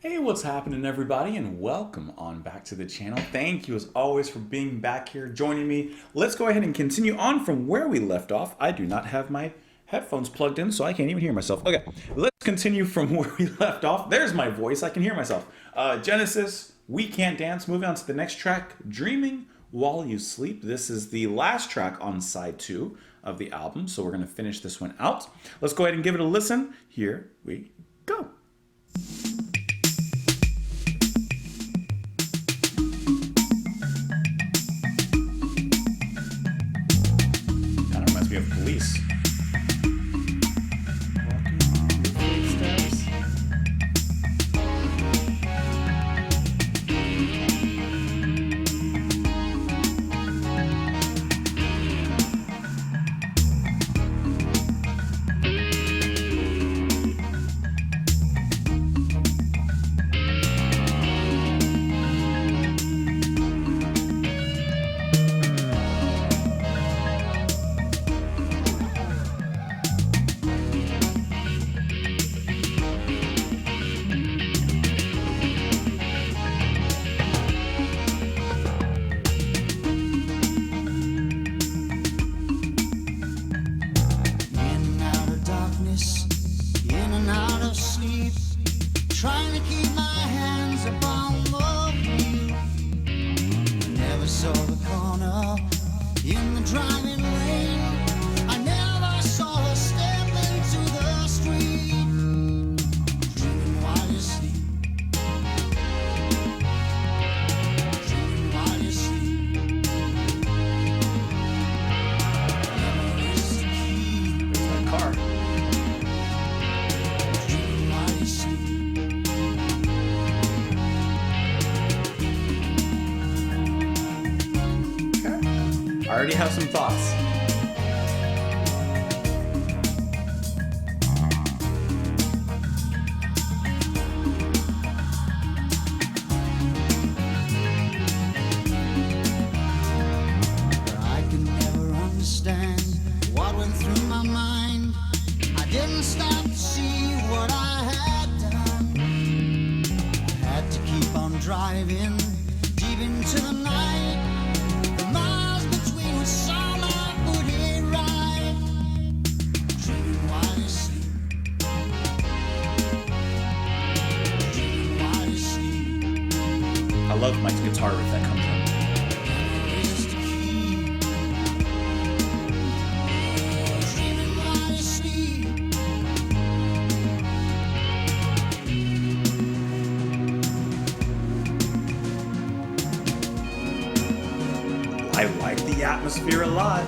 Hey, what's happening everybody, and welcome on back to the channel. Thank you as always for being back here, joining me. Let's go ahead and continue on from where we left off. I do not have my headphones plugged in, so I can't even hear myself. Okay, let's continue from where we left off. There's my voice, I can hear myself. Genesis, We Can't Dance. Moving on to the next track, Dreaming While You Sleep. This is the last track on side 2 of the album, so we're going to finish this one out. Let's go ahead and give it a listen. Here we go. Kind of reminds me of Police. Trying to keep my hands upon the wheel. I never saw the corner in the driving rain. I never saw her step into the street. Dreaming while you sleep. Dreaming while you sleep. Never is the key. There's that car. Dreaming while you sleep. I already have some thoughts. I could never understand what went through my mind. I didn't stop to see what I had done. I had to keep on driving deep into the night. The miles between was so my booty ride. Dreaming while you sleep. Dreaming while you sleep. I love Mike's guitar riff that comes in. Is the key. Dreaming while you sleep. I like the atmosphere a lot.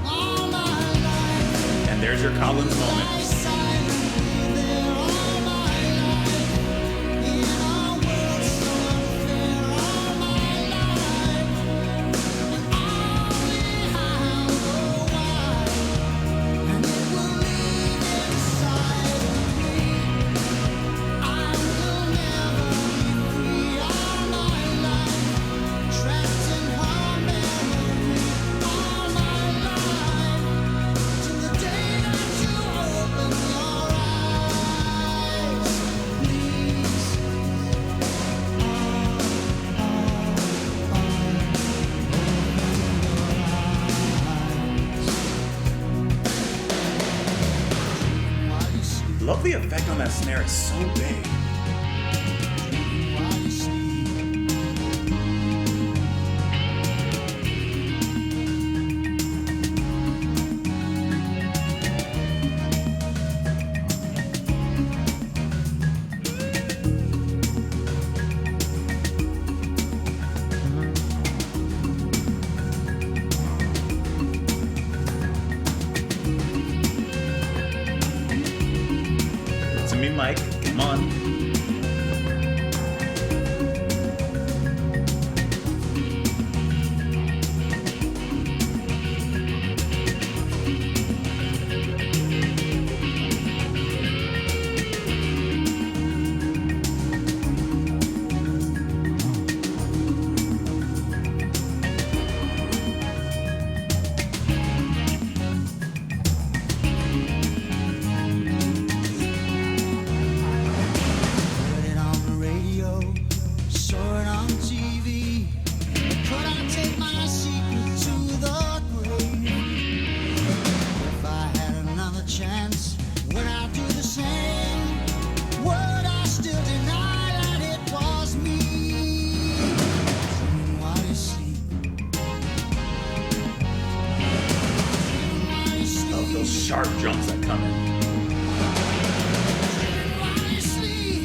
All my life, And there's your Collins moment. I sang there all my life. In a world so unfair, all my life. And only how or why. And it will live inside of me. I will never be free all my life. Trapped in her memory all my life. Till the day that you open your eyes, please. While you sleep, Love the effect on that snare, it's so big. while you sleep. To me, Mike, come on. sharp jumps that come in.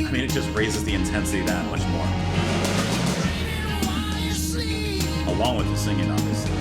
I mean, it just raises the intensity that much more. Along with the singing, obviously.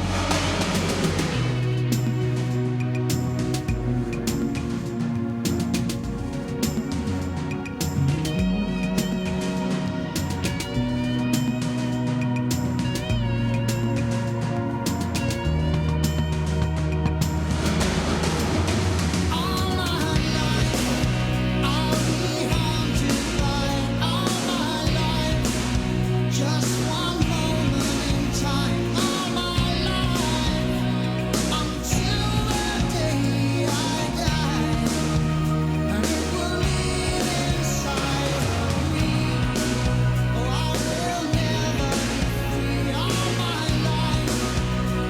Just one moment in time, all my life, until the day I die, and it will live inside of me. Oh, I will never be free all my life,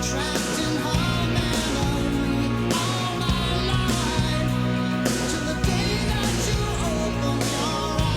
trapped in her memory all my life, till the day that you open your eyes.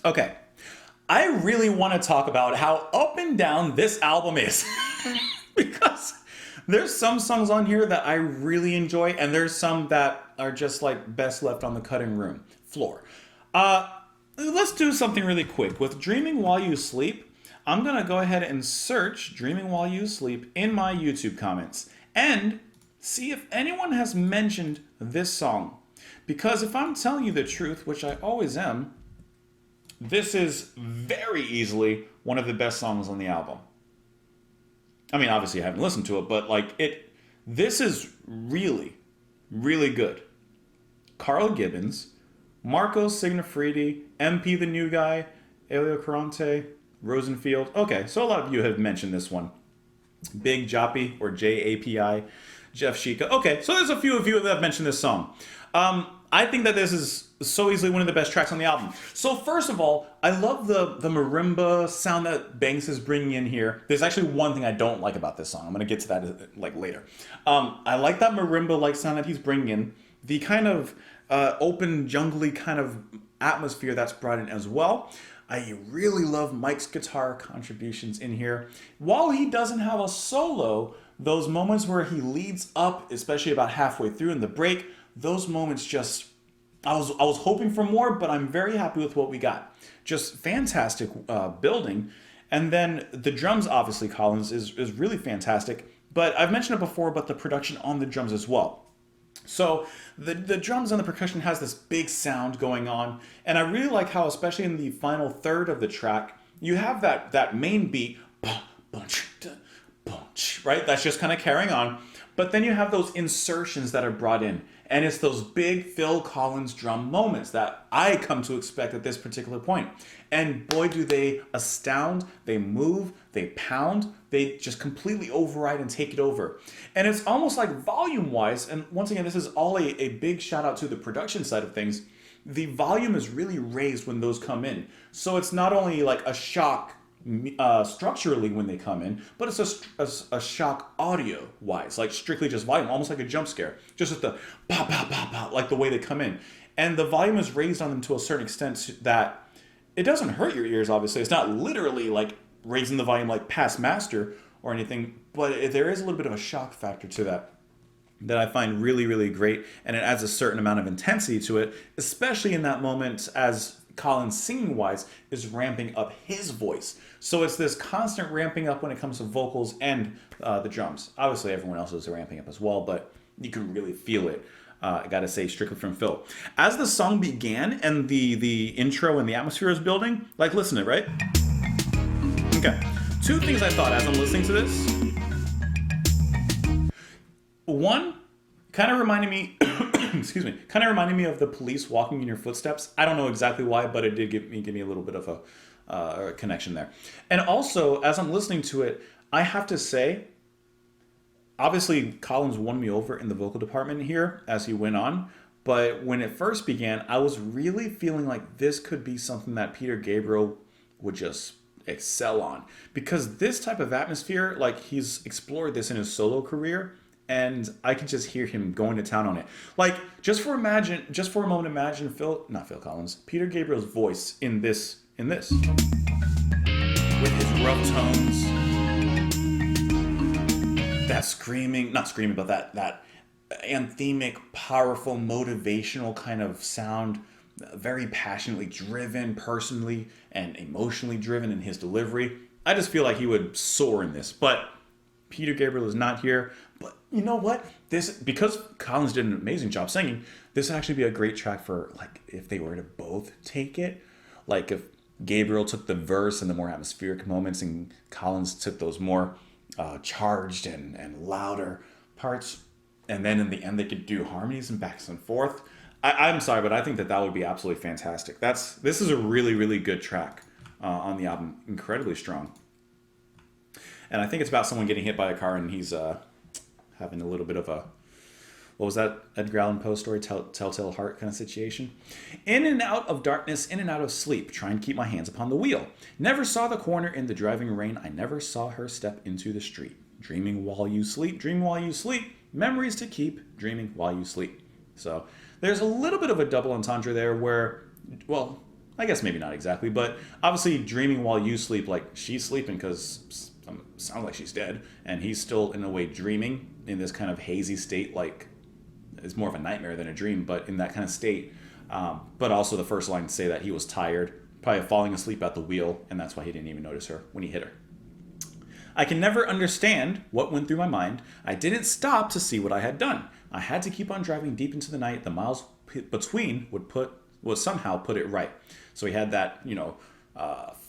Okay, I really want to talk about how up and down this album is. Because there's some songs on here that I really enjoy, and there's some that are just like best left on the cutting room floor. Let's do something really quick. With Dreaming While You Sleep, I'm going to go ahead and search Dreaming While You Sleep in my YouTube comments and see if anyone has mentioned this song. Because if I'm telling you the truth, which I always am, this is very easily one of the best songs on the album. I mean, obviously I haven't listened to it, but this is really, really good. Carl Gibbons, Marco Signifredi, MP the New Guy, Elio Carante, Rosenfield. Okay, so a lot of you have mentioned this one. Big Joppy, or J-A-P-I, Jeff Shika. Okay, so there's a few of you that have mentioned this song. I think that this is so easily one of the best tracks on the album. So first of all, I love the marimba sound that Banks is bringing in here. There's actually one thing I don't like about this song. I'm going to get to that later. I like that marimba-like sound that he's bringing in. The kind of open, jungly kind of atmosphere that's brought in as well. I really love Mike's guitar contributions in here. While he doesn't have a solo, those moments where he leads up, especially about halfway through in the break, those moments just, I was hoping for more, but I'm very happy with what we got. Just fantastic building. And then the drums, obviously, Collins, is really fantastic. But I've mentioned it before, but the production on the drums as well. So the drums and the percussion has this big sound going on. And I really like how, especially in the final third of the track, you have that main beat, right? That's just kind of carrying on. But then you have those insertions that are brought in. And it's those big Phil Collins drum moments that I come to expect at this particular point. And boy, do they astound, they move, they pound, they just completely override and take it over. And it's almost like volume-wise, and once again, this is all a big shout out to the production side of things, the volume is really raised when those come in. So it's not only like a shock structurally when they come in, but it's a shock audio wise, like strictly just volume, almost like a jump scare, just with the pop pop pop pop, like the way they come in, and the volume is raised on them to a certain extent that it doesn't hurt your ears. Obviously, it's not literally like raising the volume like past master or anything, but there is a little bit of a shock factor to that I find really, really great, and it adds a certain amount of intensity to it, especially in that moment as Collins singing wise is ramping up his voice. So it's this constant ramping up when it comes to vocals and the drums. Obviously everyone else is ramping up as well, but you can really feel it. I gotta say, strictly from Phil. As the song began and the intro and the atmosphere is building, like listen to it, right? Okay. Two things I thought as I'm listening to this. One, kind of reminded me, excuse me, kind of reminded me of the police walking in your footsteps. I don't know exactly why, but it did give me a little bit of a connection there. And also, as I'm listening to it, I have to say, obviously Collins won me over in the vocal department here as he went on. But when it first began, I was really feeling like this could be something that Peter Gabriel would just excel on, because this type of atmosphere, like he's explored this in his solo career, and I could just hear him going to town on it. Like just for a moment, imagine Peter Gabriel's voice in this, with his rough tones, that screaming, not screaming, but that anthemic, powerful, motivational kind of sound. Very passionately driven, personally and emotionally driven in his delivery. I just feel like he would soar in this, but Peter Gabriel is not here. But you know what? Because Collins did an amazing job singing, this would actually be a great track for, like, if they were to both take it. Like if Gabriel took the verse and the more atmospheric moments and Collins took those more charged and louder parts, and then in the end they could do harmonies and backs and forth. I'm sorry, but I think that would be absolutely fantastic. This is a really, really good track on the album. Incredibly strong. And I think it's about someone getting hit by a car and he's having a little bit of a, what was that Edgar Allan Poe story, Telltale Heart kind of situation. In and out of darkness, in and out of sleep, trying to keep my hands upon the wheel. Never saw the corner in the driving rain. I never saw her step into the street. Dreaming while you sleep, dream while you sleep. Memories to keep, dreaming while you sleep. So there's a little bit of a double entendre there where, well, I guess maybe not exactly, but obviously dreaming while you sleep, like she's sleeping because sounds like she's dead, and he's still in a way dreaming in this kind of hazy state, like it's more of a nightmare than a dream, but in that kind of state. But also the first line to say that he was tired, probably falling asleep at the wheel, and that's why he didn't even notice her when he hit her. I can never understand what went through my mind. I didn't stop to see what I had done. I had to keep on driving deep into the night. The miles between would somehow put it right. So he had that,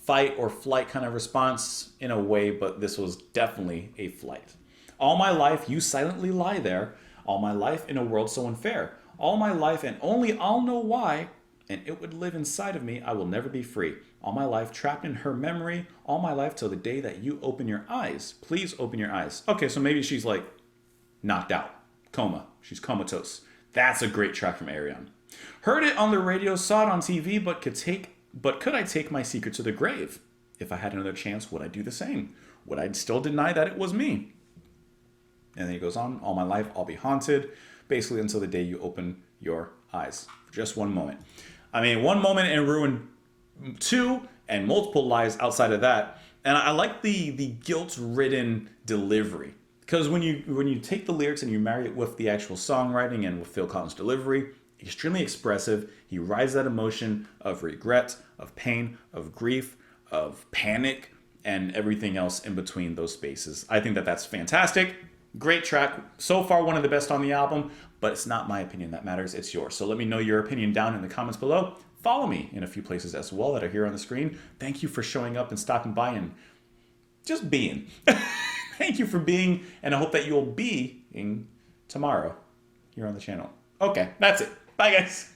fight or flight kind of response in a way, but this was definitely a flight. All my life, you silently lie there. All my life in a world so unfair. All my life, and only I'll know why, and it would live inside of me. I will never be free. All my life trapped in her memory. All my life till the day that you open your eyes. Please open your eyes. Okay, so maybe she's like knocked out. Coma. She's comatose. That's a great track from Ayreon. Heard it on the radio, saw it on TV, but could I take my secret to the grave? If I had another chance, would I do the same? Would I still deny that it was me? And then he goes on, all my life I'll be haunted, basically until the day you open your eyes. For just one moment. I mean, one moment and ruin two, and multiple lies outside of that. And I like the guilt-ridden delivery. Because when you take the lyrics and you marry it with the actual songwriting and with Phil Collins' delivery, extremely expressive. He rides that emotion of regret, of pain, of grief, of panic, and everything else in between those spaces. I think that that's fantastic. Great track. So far, one of the best on the album, but it's not my opinion that matters. It's yours. So let me know your opinion down in the comments below. Follow me in a few places as well that are here on the screen. Thank you for showing up and stopping by and just being. Thank you for being, and I hope that you'll be tomorrow here on the channel. Okay, that's it. Bye, guys.